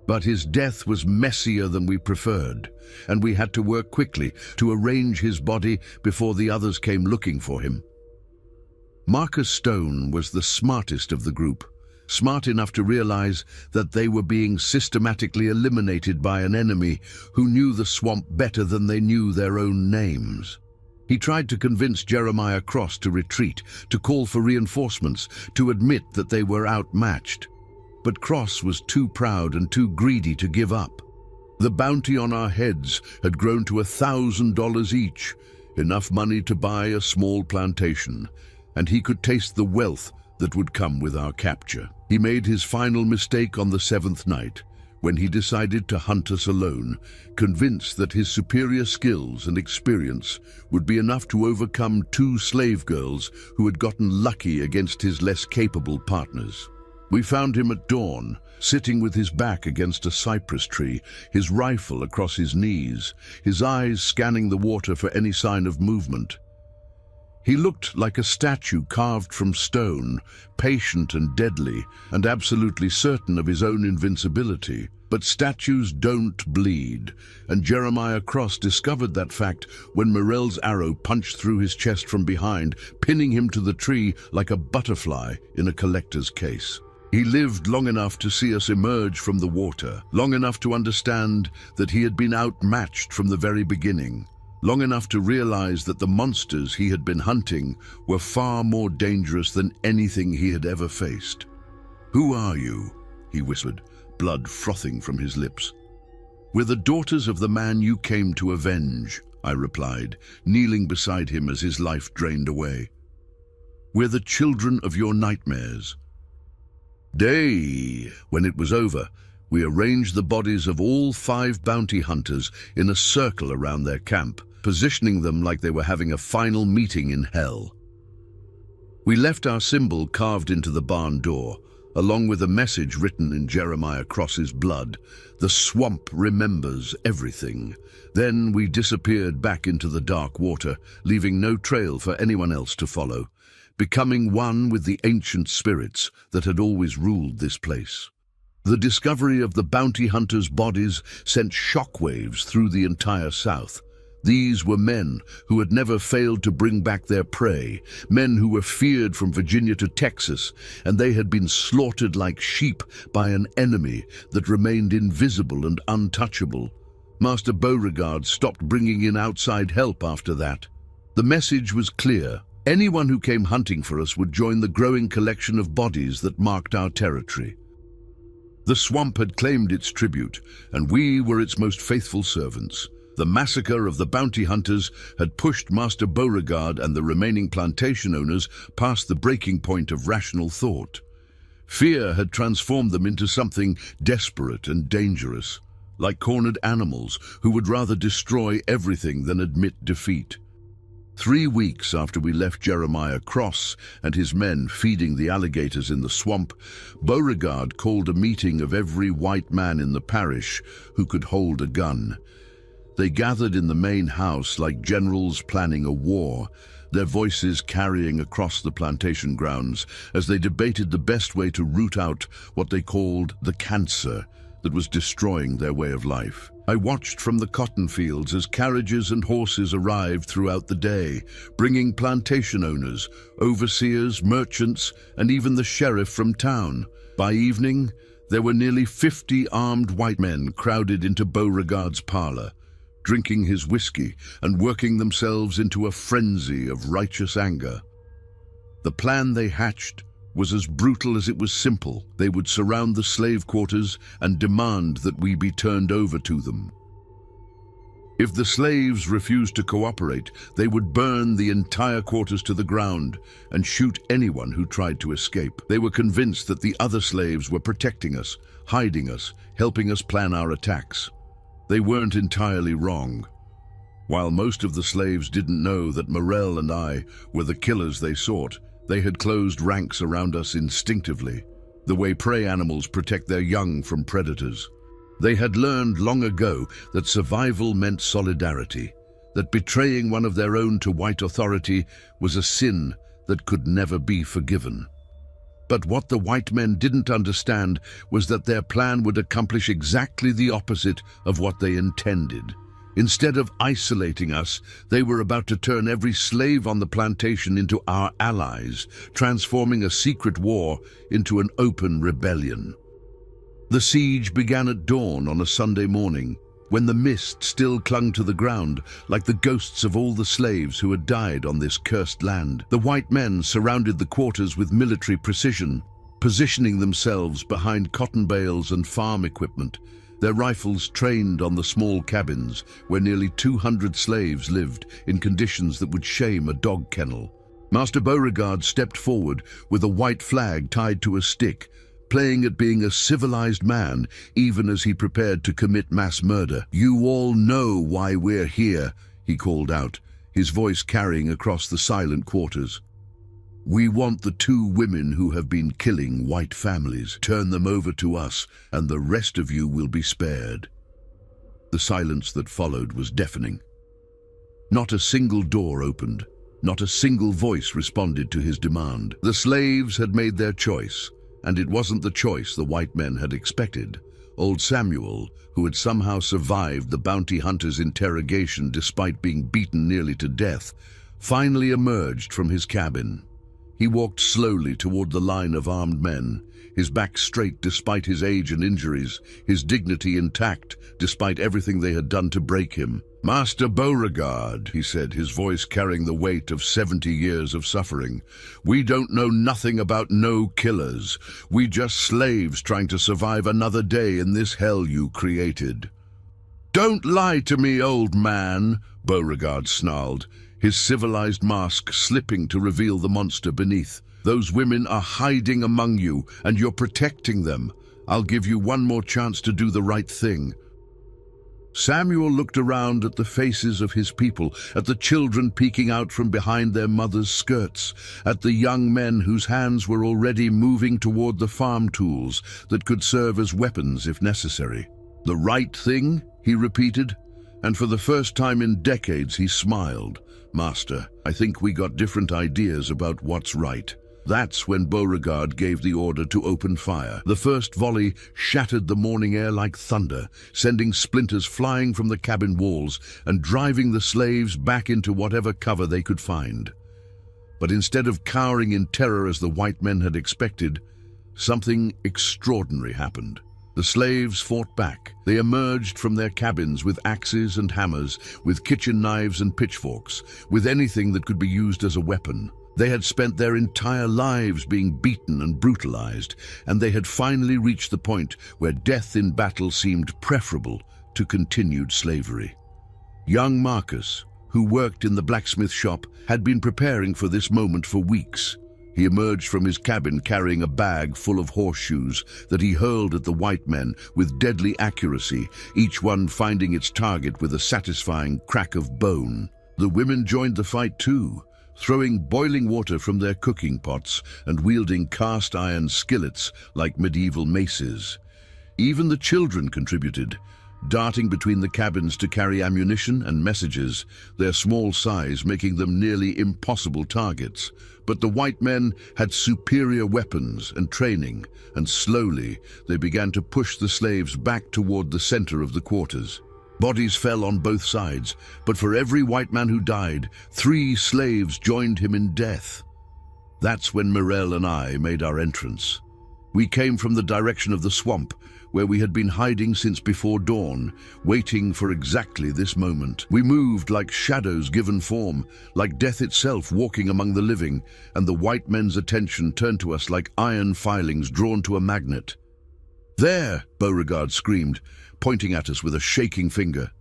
But his death was messier than we preferred, and we had to work quickly to arrange his body before the others came looking for him. Marcus Stone was the smartest of the group, smart enough to realize that they were being systematically eliminated by an enemy who knew the swamp better than they knew their own names. He tried to convince Jeremiah Cross to retreat, to call for reinforcements, to admit that they were outmatched. But Cross was too proud and too greedy to give up. The bounty on our heads had grown to $1,000 each, enough money to buy a small plantation, and he could taste the wealth that would come with our capture. He made his final mistake on the seventh night, when he decided to hunt us alone, convinced that his superior skills and experience would be enough to overcome two slave girls who had gotten lucky against his less capable partners. We found him at dawn, sitting with his back against a cypress tree, his rifle across his knees, his eyes scanning the water for any sign of movement. He looked like a statue carved from stone, patient and deadly, and absolutely certain of his own invincibility. But statues don't bleed, and Jeremiah Cross discovered that fact when Morel's arrow punched through his chest from behind, pinning him to the tree like a butterfly in a collector's case. He lived long enough to see us emerge from the water, long enough to understand that he had been outmatched from the very beginning, long enough to realize that the monsters he had been hunting were far more dangerous than anything he had ever faced. "Who are you?" he whispered, blood frothing from his lips. "We're the daughters of the man you came to avenge," I replied, kneeling beside him as his life drained away. "We're the children of your nightmares." When it was over, we arranged the bodies of all 5 bounty hunters in a circle around their camp, positioning them like they were having a final meeting in hell. We left our symbol carved into the barn door, along with a message written in Jeremiah Cross's blood: "The swamp remembers everything." Then we disappeared back into the dark water, leaving no trail for anyone else to follow, becoming one with the ancient spirits that had always ruled this place. The discovery of the bounty hunters' bodies sent shockwaves through the entire South. These were men who had never failed to bring back their prey, men who were feared from Virginia to Texas, and they had been slaughtered like sheep by an enemy that remained invisible and untouchable. Master Beauregard stopped bringing in outside help after that. The message was clear. Anyone who came hunting for us would join the growing collection of bodies that marked our territory. The swamp had claimed its tribute, and we were its most faithful servants. The massacre of the bounty hunters had pushed Master Beauregard and the remaining plantation owners past the breaking point of rational thought. Fear had transformed them into something desperate and dangerous, like cornered animals who would rather destroy everything than admit defeat. 3 weeks after we left Jeremiah Cross and his men feeding the alligators in the swamp, Beauregard called a meeting of every white man in the parish who could hold a gun. They gathered in the main house like generals planning a war, their voices carrying across the plantation grounds as they debated the best way to root out what they called the cancer that was destroying their way of life. I watched from the cotton fields as carriages and horses arrived throughout the day, bringing plantation owners, overseers, merchants, and even the sheriff from town. By evening, there were nearly 50 armed white men crowded into Beauregard's parlor, drinking his whiskey and working themselves into a frenzy of righteous anger. The plan they hatched was as brutal as it was simple. They would surround the slave quarters and demand that we be turned over to them. If the slaves refused to cooperate, they would burn the entire quarters to the ground and shoot anyone who tried to escape. They were convinced that the other slaves were protecting us, hiding us, helping us plan our attacks. They weren't entirely wrong. While most of the slaves didn't know that Morel and I were the killers they sought, they had closed ranks around us instinctively, the way prey animals protect their young from predators. They had learned long ago that survival meant solidarity, that betraying one of their own to white authority was a sin that could never be forgiven. But what the white men didn't understand was that their plan would accomplish exactly the opposite of what they intended. Instead of isolating us, they were about to turn every slave on the plantation into our allies, transforming a secret war into an open rebellion. The siege began at dawn on a Sunday morning, when the mist still clung to the ground like the ghosts of all the slaves who had died on this cursed land. The white men surrounded the quarters with military precision, positioning themselves behind cotton bales and farm equipment, their rifles trained on the small cabins where nearly 200 slaves lived in conditions that would shame a dog kennel. Master Beauregard stepped forward with a white flag tied to a stick, playing at being a civilized man even as he prepared to commit mass murder. "You all know why we're here," he called out, his voice carrying across the silent quarters. "We want the 2 women who have been killing white families. Turn them over to us, and the rest of you will be spared." The silence that followed was deafening. Not a single door opened. Not a single voice responded to his demand. The slaves had made their choice, and it wasn't the choice the white men had expected. Old Samuel, who had somehow survived the bounty hunter's interrogation despite being beaten nearly to death, finally emerged from his cabin. He walked slowly toward the line of armed men, his back straight despite his age and injuries, his dignity intact despite everything they had done to break him. "Master Beauregard," he said, his voice carrying the weight of 70 years of suffering, "we don't know nothing about no killers. We just slaves trying to survive another day in this hell you created." "Don't lie to me, old man," Beauregard snarled, his civilized mask slipping to reveal the monster beneath. "Those women are hiding among you, and you're protecting them. I'll give you one more chance to do the right thing." Samuel looked around at the faces of his people, at the children peeking out from behind their mothers' skirts, at the young men whose hands were already moving toward the farm tools that could serve as weapons if necessary. "The right thing?" he repeated, and for the first time in decades he smiled. "Master, I think we got different ideas about what's right." That's when Beauregard gave the order to open fire. The first volley shattered the morning air like thunder, sending splinters flying from the cabin walls and driving the slaves back into whatever cover they could find. But instead of cowering in terror as the white men had expected, something extraordinary happened. The slaves fought back. They emerged from their cabins with axes and hammers, with kitchen knives and pitchforks, with anything that could be used as a weapon. They had spent their entire lives being beaten and brutalized, and they had finally reached the point where death in battle seemed preferable to continued slavery. Young Marcus, who worked in the blacksmith shop, had been preparing for this moment for weeks. He emerged from his cabin carrying a bag full of horseshoes that he hurled at the white men with deadly accuracy, each one finding its target with a satisfying crack of bone. The women joined the fight too, throwing boiling water from their cooking pots and wielding cast iron skillets like medieval maces. Even the children contributed, darting between the cabins to carry ammunition and messages, their small size making them nearly impossible targets. But the white men had superior weapons and training, and slowly they began to push the slaves back toward the center of the quarters. Bodies fell on both sides, but for every white man who died, 3 slaves joined him in death. That's when Morel and I made our entrance. We came from the direction of the swamp, where we had been hiding since before dawn, waiting for exactly this moment. We moved like shadows given form, like death itself walking among the living, and the white men's attention turned to us like iron filings drawn to a magnet. "There!" Beauregard screamed, pointing at us with a shaking finger.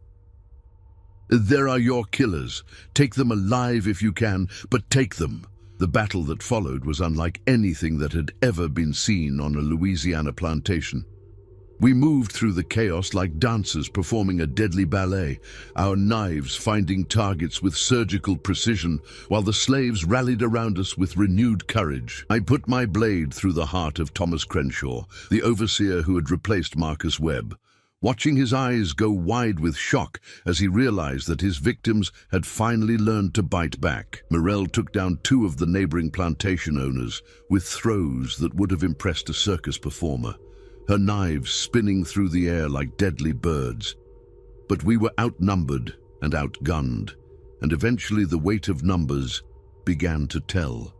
"There are your killers. Take them alive if you can, but take them." The battle that followed was unlike anything that had ever been seen on a Louisiana plantation. We moved through the chaos like dancers performing a deadly ballet, our knives finding targets with surgical precision, while the slaves rallied around us with renewed courage. I put my blade through the heart of Thomas Crenshaw, the overseer who had replaced Marcus Webb, watching his eyes go wide with shock as he realized that his victims had finally learned to bite back. Morel took down 2 of the neighboring plantation owners with throws that would have impressed a circus performer, her knives spinning through the air like deadly birds. But we were outnumbered and outgunned, and eventually the weight of numbers began to tell.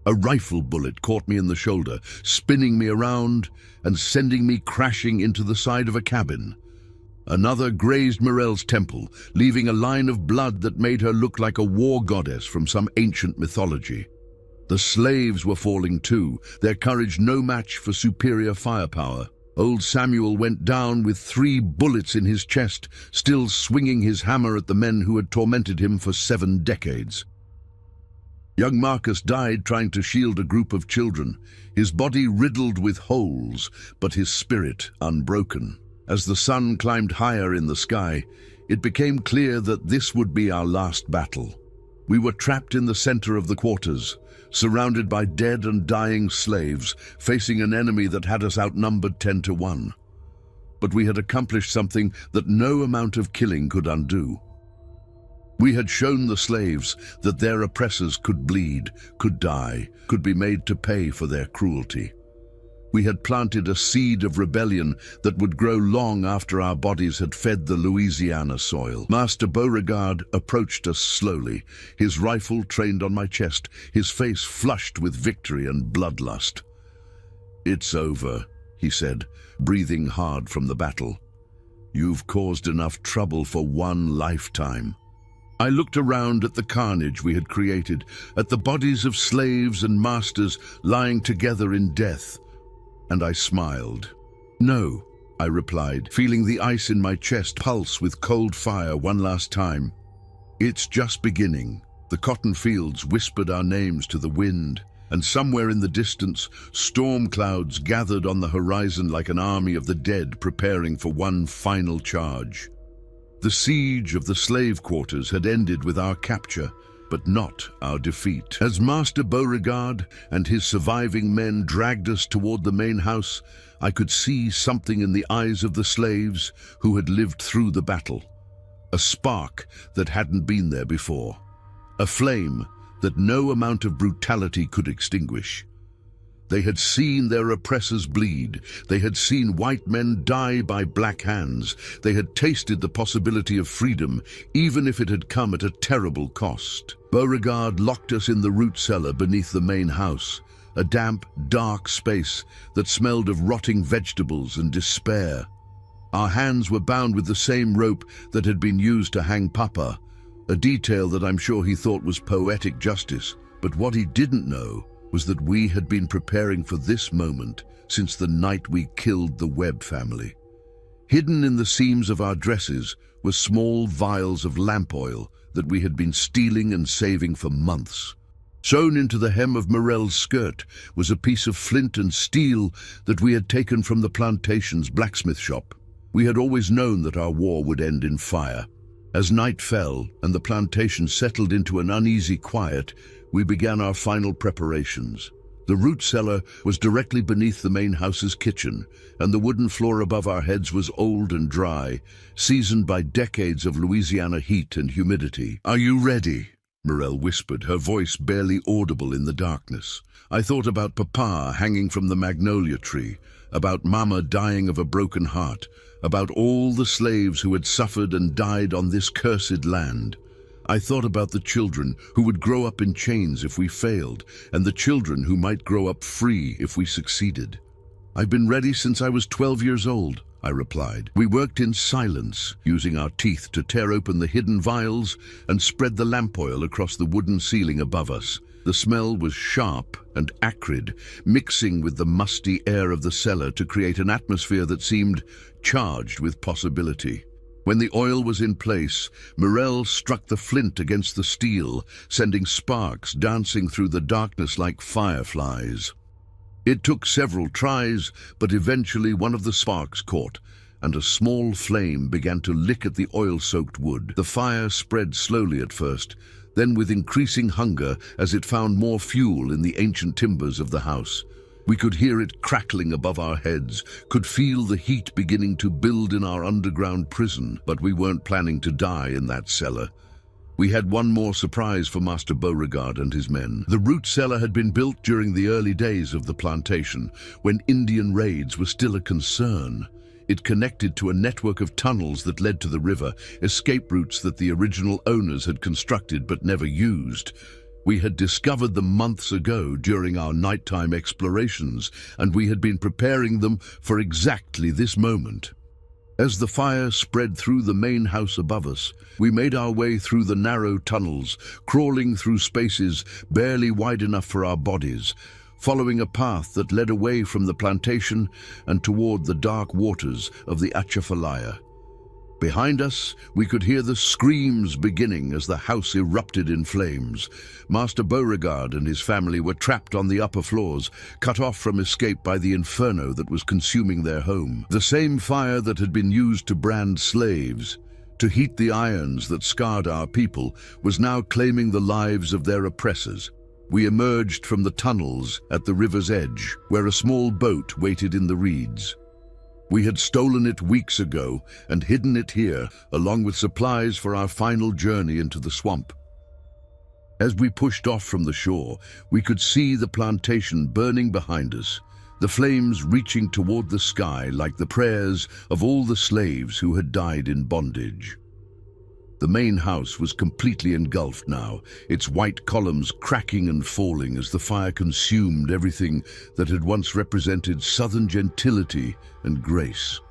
A rifle bullet caught me in the shoulder, spinning me around and sending me crashing into the side of a cabin. Another grazed Morel's temple, leaving a line of blood that made her look like a war goddess from some ancient mythology. The slaves were falling too, their courage no match for superior firepower. Old Samuel went down with 3 bullets in his chest, still swinging his hammer at the men who had tormented him for 7 decades. Young Marcus died trying to shield a group of children, his body riddled with holes, but his spirit unbroken. As the sun climbed higher in the sky, it became clear that this would be our last battle. We were trapped in the center of the quarters, surrounded by dead and dying slaves, facing an enemy that had us outnumbered 10-1. But we had accomplished something that no amount of killing could undo. We had shown the slaves that their oppressors could bleed, could die, could be made to pay for their cruelty. We had planted a seed of rebellion that would grow long after our bodies had fed the Louisiana soil. Master Beauregard approached us slowly, his rifle trained on my chest, his face flushed with victory and bloodlust. "It's over," he said, breathing hard from the battle. "You've caused enough trouble for one lifetime." I looked around at the carnage we had created, at the bodies of slaves and masters lying together in death, and I smiled. "No," I replied, feeling the ice in my chest pulse with cold fire one last time. "It's just beginning." The cotton fields whispered our names to the wind, and somewhere in the distance, storm clouds gathered on the horizon like an army of the dead preparing for one final charge. The siege of the slave quarters had ended with our capture, but not our defeat. As Master Beauregard and his surviving men dragged us toward the main house, I could see something in the eyes of the slaves who had lived through the battle. A spark that hadn't been there before. A flame that no amount of brutality could extinguish. They had seen their oppressors bleed. They had seen white men die by black hands. They had tasted the possibility of freedom, even if it had come at a terrible cost. Beauregard locked us in the root cellar beneath the main house, a damp, dark space that smelled of rotting vegetables and despair. Our hands were bound with the same rope that had been used to hang Papa, a detail that I'm sure he thought was poetic justice. But what he didn't know was that we had been preparing for this moment since the night we killed the Webb family. Hidden in the seams of our dresses were small vials of lamp oil that we had been stealing and saving for months. Sewn into the hem of Morel's skirt was a piece of flint and steel that we had taken from the plantation's blacksmith shop. We had always known that our war would end in fire. As night fell and the plantation settled into an uneasy quiet, we began our final preparations. The root cellar was directly beneath the main house's kitchen, and the wooden floor above our heads was old and dry, seasoned by decades of Louisiana heat and humidity. "Are you ready?" Morel whispered, her voice barely audible in the darkness. I thought about Papa hanging from the magnolia tree, about Mama dying of a broken heart, about all the slaves who had suffered and died on this cursed land. I thought about the children who would grow up in chains if we failed, and the children who might grow up free if we succeeded. "I've been ready since I was 12 years old," I replied. We worked in silence, using our teeth to tear open the hidden vials and spread the lamp oil across the wooden ceiling above us. The smell was sharp and acrid, mixing with the musty air of the cellar to create an atmosphere that seemed charged with possibility. When the oil was in place, Morel struck the flint against the steel, sending sparks dancing through the darkness like fireflies. It took several tries, but eventually one of the sparks caught, and a small flame began to lick at the oil-soaked wood. The fire spread slowly at first, then with increasing hunger as it found more fuel in the ancient timbers of the house. We could hear it crackling above our heads, could feel the heat beginning to build in our underground prison, but we weren't planning to die in that cellar. We had one more surprise for Master Beauregard and his men. The root cellar had been built during the early days of the plantation, when Indian raids were still a concern. It connected to a network of tunnels that led to the river, escape routes that the original owners had constructed but never used. We had discovered them months ago during our nighttime explorations, and we had been preparing them for exactly this moment. As the fire spread through the main house above us, we made our way through the narrow tunnels, crawling through spaces barely wide enough for our bodies, following a path that led away from the plantation and toward the dark waters of the Atchafalaya. Behind us, we could hear the screams beginning as the house erupted in flames. Master Beauregard and his family were trapped on the upper floors, cut off from escape by the inferno that was consuming their home. The same fire that had been used to brand slaves, to heat the irons that scarred our people, was now claiming the lives of their oppressors. We emerged from the tunnels at the river's edge, where a small boat waited in the reeds. We had stolen it weeks ago and hidden it here, along with supplies for our final journey into the swamp. As we pushed off from the shore, we could see the plantation burning behind us, the flames reaching toward the sky like the prayers of all the slaves who had died in bondage. The main house was completely engulfed now, its white columns cracking and falling as the fire consumed everything that had once represented southern gentility and grace.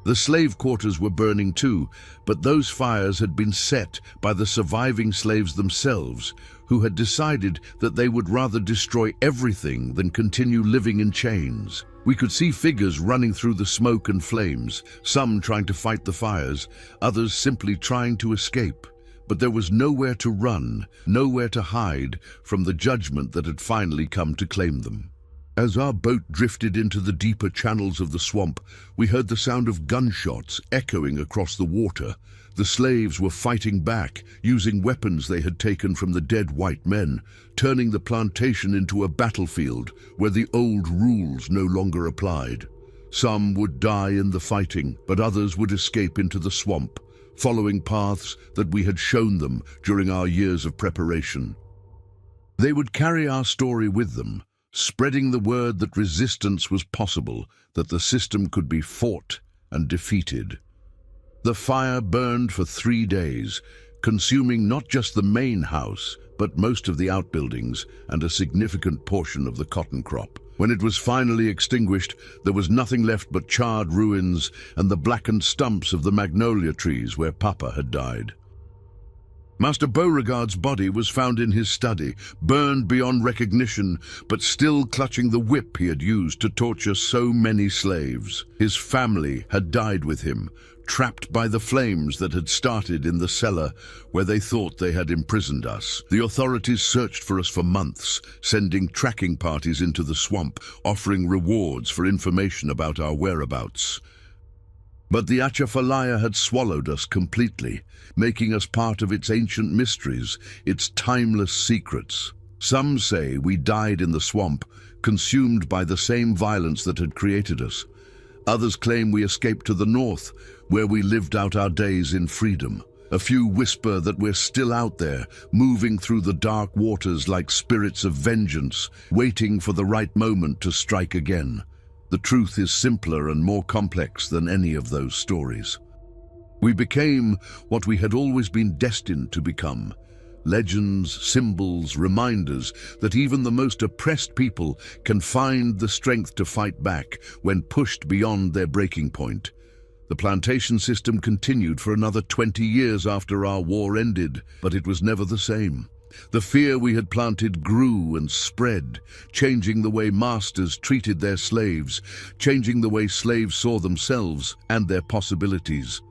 The slave quarters were burning too, but those fires had been set by the surviving slaves themselves, who had decided that they would rather destroy everything than continue living in chains. We could see figures running through the smoke and flames, some trying to fight the fires, others simply trying to escape. But there was nowhere to run, nowhere to hide from the judgment that had finally come to claim them. As our boat drifted into the deeper channels of the swamp, we heard the sound of gunshots echoing across the water. The slaves were fighting back, using weapons they had taken from the dead white men, turning the plantation into a battlefield where the old rules no longer applied. Some would die in the fighting, but others would escape into the swamp, following paths that we had shown them during our years of preparation. They would carry our story with them, spreading the word that resistance was possible, that the system could be fought and defeated. The fire burned for 3 days, consuming not just the main house, but most of the outbuildings and a significant portion of the cotton crop. When it was finally extinguished, there was nothing left but charred ruins and the blackened stumps of the magnolia trees where Papa had died. Master Beauregard's body was found in his study, burned beyond recognition, but still clutching the whip he had used to torture so many slaves. His family had died with him, trapped by the flames that had started in the cellar where they thought they had imprisoned us. The authorities searched for us for months, sending tracking parties into the swamp, offering rewards for information about our whereabouts. But the Atchafalaya had swallowed us completely, making us part of its ancient mysteries, its timeless secrets. Some say we died in the swamp, consumed by the same violence that had created us. Others claim we escaped to the north, where we lived out our days in freedom. A few whisper that we're still out there, moving through the dark waters like spirits of vengeance, waiting for the right moment to strike again. The truth is simpler and more complex than any of those stories. We became what we had always been destined to become. Legends, symbols, reminders that even the most oppressed people can find the strength to fight back when pushed beyond their breaking point. The plantation system continued for another 20 years after our war ended, but it was never the same. The fear we had planted grew and spread, changing the way masters treated their slaves, changing the way slaves saw themselves and their possibilities.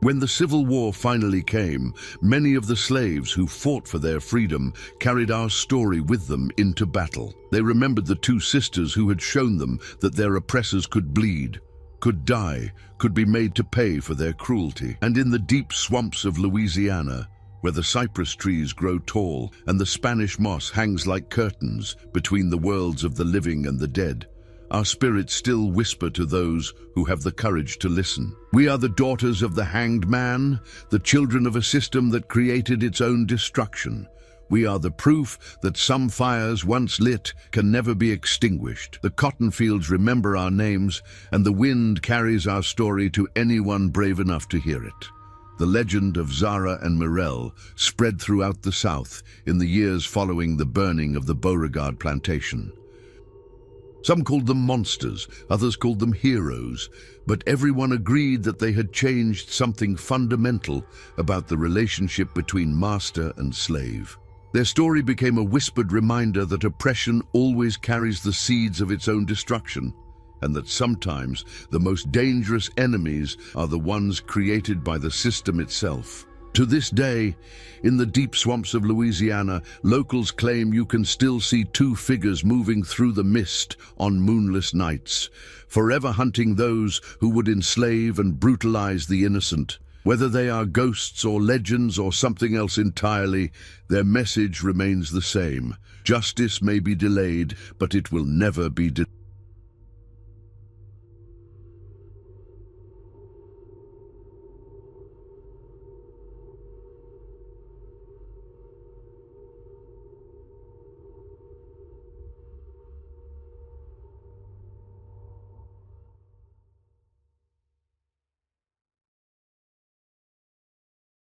When the Civil War finally came, many of the slaves who fought for their freedom carried our story with them into battle. They remembered the two sisters who had shown them that their oppressors could bleed, could die, could be made to pay for their cruelty. And in the deep swamps of Louisiana, where the cypress trees grow tall and the Spanish moss hangs like curtains between the worlds of the living and the dead, our spirits still whisper to those who have the courage to listen. We are the daughters of the hanged man, the children of a system that created its own destruction. We are the proof that some fires once lit can never be extinguished. The cotton fields remember our names, and the wind carries our story to anyone brave enough to hear it. The legend of Zara and Mirel spread throughout the South in the years following the burning of the Beauregard plantation. Some called them monsters, others called them heroes, but everyone agreed that they had changed something fundamental about the relationship between master and slave. Their story became a whispered reminder that oppression always carries the seeds of its own destruction, and that sometimes the most dangerous enemies are the ones created by the system itself. To this day, in the deep swamps of Louisiana, locals claim you can still see two figures moving through the mist on moonless nights, forever hunting those who would enslave and brutalize the innocent. Whether they are ghosts or legends or something else entirely, their message remains the same. Justice may be delayed, but it will never be denied.